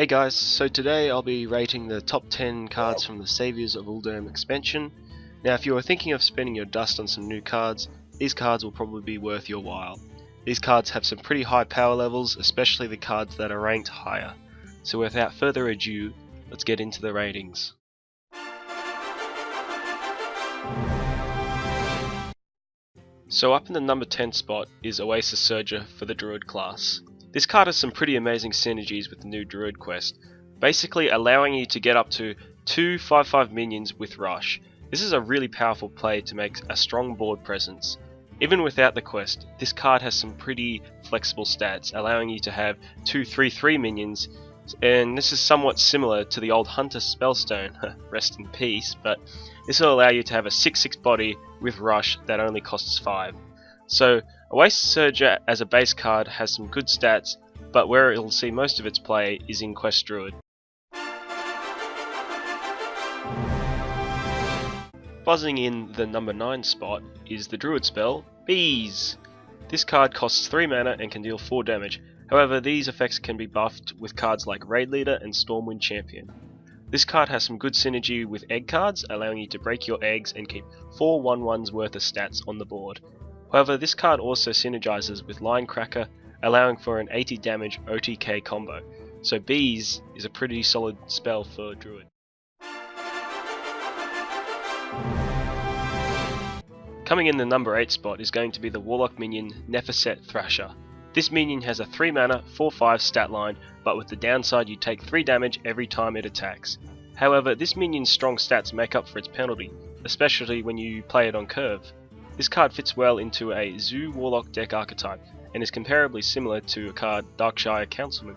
Hey guys, so today I'll be rating the top 10 cards from the Saviors of Uldum expansion. Now if you are thinking of spending your dust on some new cards, these cards will probably be worth your while. These cards have some pretty high power levels, especially the cards that are ranked higher. So without further ado, let's get into the ratings. So up in the number 10 spot is Oasis Surger for the Druid class. This card has some pretty amazing synergies with the new Druid quest, basically allowing you to get up to 2 5/5 minions with Rush. This is a really powerful play to make a strong board presence. Even without the quest, this card has some pretty flexible stats, allowing you to have 2 3/3 minions, and this is somewhat similar to the old Hunter Spellstone, rest in peace, but this will allow you to have a 6/6 body with Rush that only costs 5. So Oasis Surger as a base card has some good stats, but where it will see most of its play is in Quest Druid. Buzzing in the number 9 spot is the Druid spell, Bees. This card costs 3 mana and can deal 4 damage, however these effects can be buffed with cards like Raid Leader and Stormwind Champion. This card has some good synergy with egg cards, allowing you to break your eggs and keep 4 1/1s worth of stats on the board. However, this card also synergizes with Line Cracker, allowing for an 80 damage OTK combo, so Bees is a pretty solid spell for Druid. Coming in the number 8 spot is going to be the Warlock minion Nephset Thrasher. This minion has a 3 mana 4/5 stat line, but with the downside you take 3 damage every time it attacks. However, this minion's strong stats make up for its penalty, especially when you play it on curve. This card fits well into a Zoo Warlock deck archetype, and is comparably similar to a card Darkshire Councilman.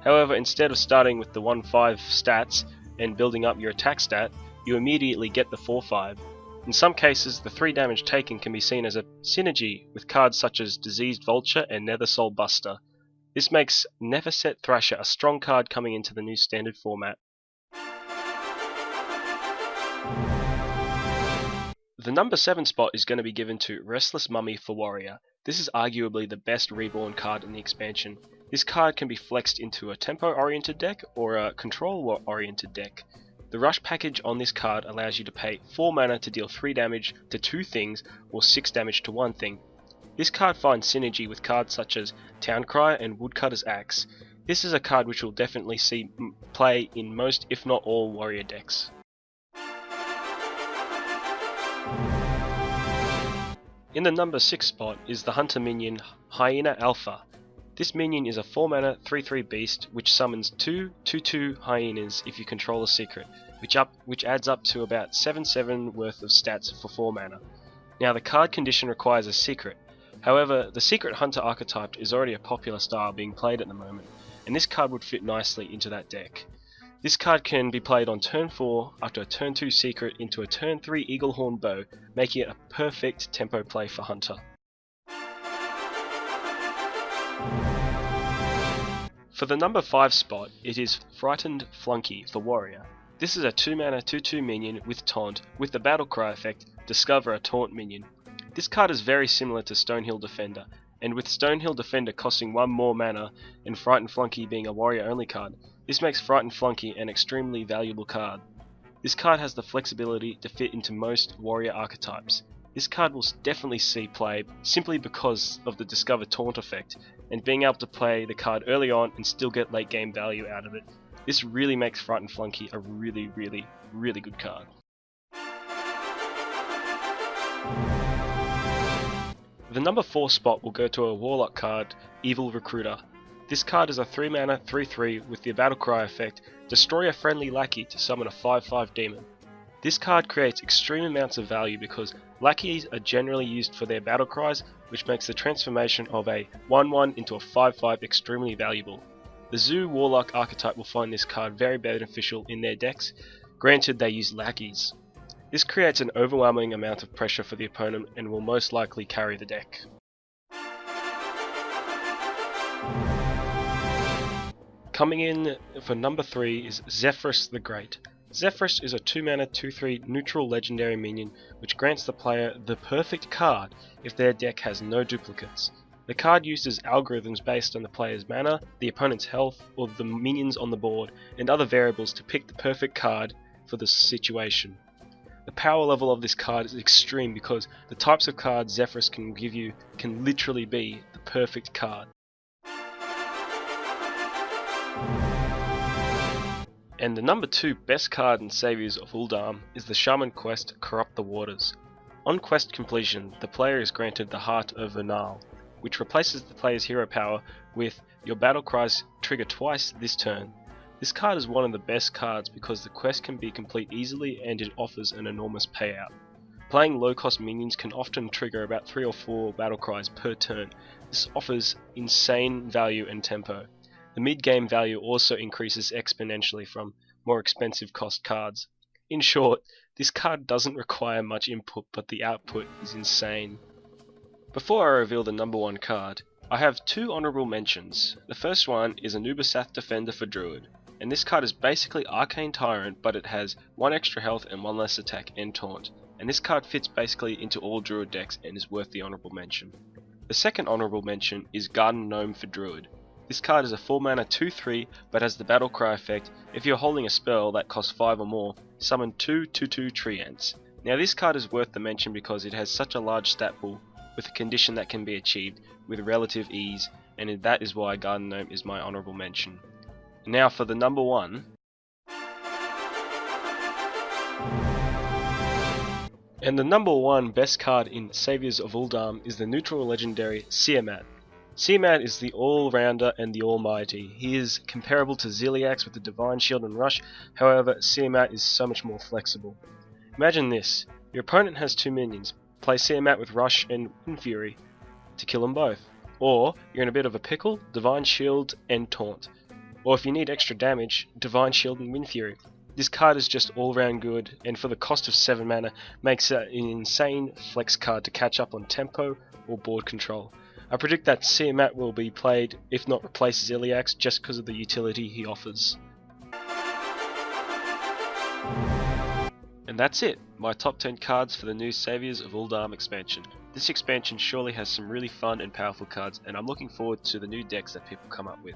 However, instead of starting with the 1/5 stats and building up your attack stat, you immediately get the 4/5. In some cases, the 3 damage taken can be seen as a synergy with cards such as Diseased Vulture and Nether Soul Buster. This makes Nephset Thrasher a strong card coming into the new standard format. The number 7 spot is going to be given to Restless Mummy for Warrior. This is arguably the best reborn card in the expansion. This card can be flexed into a tempo-oriented deck or a control-oriented deck. The Rush package on this card allows you to pay 4 mana to deal 3 damage to 2 things or 6 damage to 1 thing. This card finds synergy with cards such as Towncry and Woodcutter's Axe. This is a card which will definitely see play in most if not all warrior decks. In the number 6 spot is the Hunter minion Hyena Alpha. This minion is a 4 mana 3/3 beast which summons 2 2/2 hyenas if you control a secret, which adds up to about 7/7 worth of stats for 4 mana. Now the card condition requires a secret. However, the secret hunter archetype is already a popular style being played at the moment, and this card would fit nicely into that deck. This card can be played on turn 4 after a turn 2 secret into a turn 3 Eaglehorn bow, making it a perfect tempo play for Hunter. For the number 5 spot, it is Frightened Flunky for Warrior. This is a 2 mana 2/2 minion with Taunt, with the Battlecry effect, discover a Taunt minion. This card is very similar to Stonehill Defender, and with Stonehill Defender costing 1 more mana and Frightened Flunky being a warrior only card, this makes Frightened Flunky an extremely valuable card. This card has the flexibility to fit into most warrior archetypes. This card will definitely see play simply because of the Discover Taunt effect, and being able to play the card early on and still get late game value out of it. This really makes Frightened Flunky a really good card. The number 4 spot will go to a Warlock card, Evil Recruiter. This card is a 3 mana 3/3 with the Battlecry effect, destroy a friendly lackey to summon a 5/5 demon. This card creates extreme amounts of value because lackeys are generally used for their battlecries, which makes the transformation of a 1/1 into a 5/5 extremely valuable. The Zoo Warlock archetype will find this card very beneficial in their decks, granted they use lackeys. This creates an overwhelming amount of pressure for the opponent and will most likely carry the deck. Coming in for number 3 is Zephyrus the Great. Zephyrus is a 2 mana 2/3 neutral legendary minion which grants the player the perfect card if their deck has no duplicates. The card uses algorithms based on the player's mana, the opponent's health, or the minions on the board, and other variables to pick the perfect card for the situation. The power level of this card is extreme because the types of cards Zephyrus can give you can literally be the perfect card. And the number 2 best card in Saviors of Uldum is the Shaman Quest Corrupt the Waters. On quest completion, the player is granted the Heart of Vernal, which replaces the player's hero power with your battle cries trigger twice this turn. This card is one of the best cards because the quest can be complete easily and it offers an enormous payout. Playing low cost minions can often trigger about 3 or 4 battle cries per turn. This offers insane value and tempo. The mid-game value also increases exponentially from more expensive cost cards. In short, this card doesn't require much input, but the output is insane. Before I reveal the number 1 card, I have 2 honourable mentions. The first one is a Nubasath Defender for Druid, and this card is basically Arcane Tyrant, but it has 1 extra health and 1 less attack and taunt, and this card fits basically into all Druid decks and is worth the honourable mention. The second honourable mention is Garden Gnome for Druid. This card is a 4 mana 2/3 but has the battle cry effect. If you're holding a spell that costs 5 or more, summon 2 2/2 Treants. Now this card is worth the mention because it has such a large stat pool with a condition that can be achieved with relative ease, and that is why Garden Gnome is my honourable mention. Now for the number 1. And the number 1 best card in Saviors of Uldum is the neutral legendary Siamat. Siamat is the all-rounder and the almighty. He is comparable to Ziliax with the Divine Shield and Rush, however Siamat is so much more flexible. Imagine this, your opponent has 2 minions, play Siamat with Rush and Wind Fury to kill them both. Or, you're in a bit of a pickle, Divine Shield and Taunt. Or if you need extra damage, Divine Shield and Wind Fury. This card is just all-round good, and for the cost of 7 mana, makes it an insane flex card to catch up on tempo or board control. I predict that Siamat will be played, if not replace Ziliax, just because of the utility he offers. And that's it, my top 10 cards for the new Saviors of Uldum expansion. This expansion surely has some really fun and powerful cards, and I'm looking forward to the new decks that people come up with.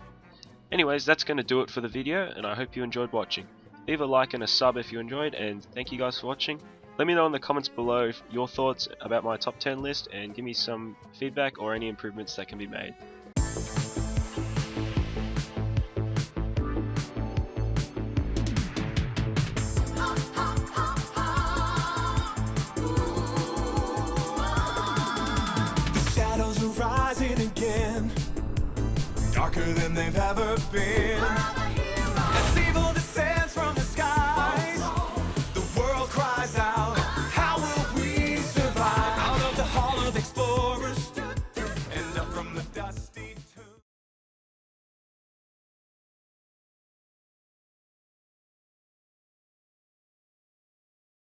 Anyways, that's going to do it for the video, and I hope you enjoyed watching. Leave a like and a sub if you enjoyed, and thank you guys for watching. Let me know in the comments below your thoughts about my top 10 list, and give me some feedback or any improvements that can be made. The shadows are rising again, darker than they've ever been.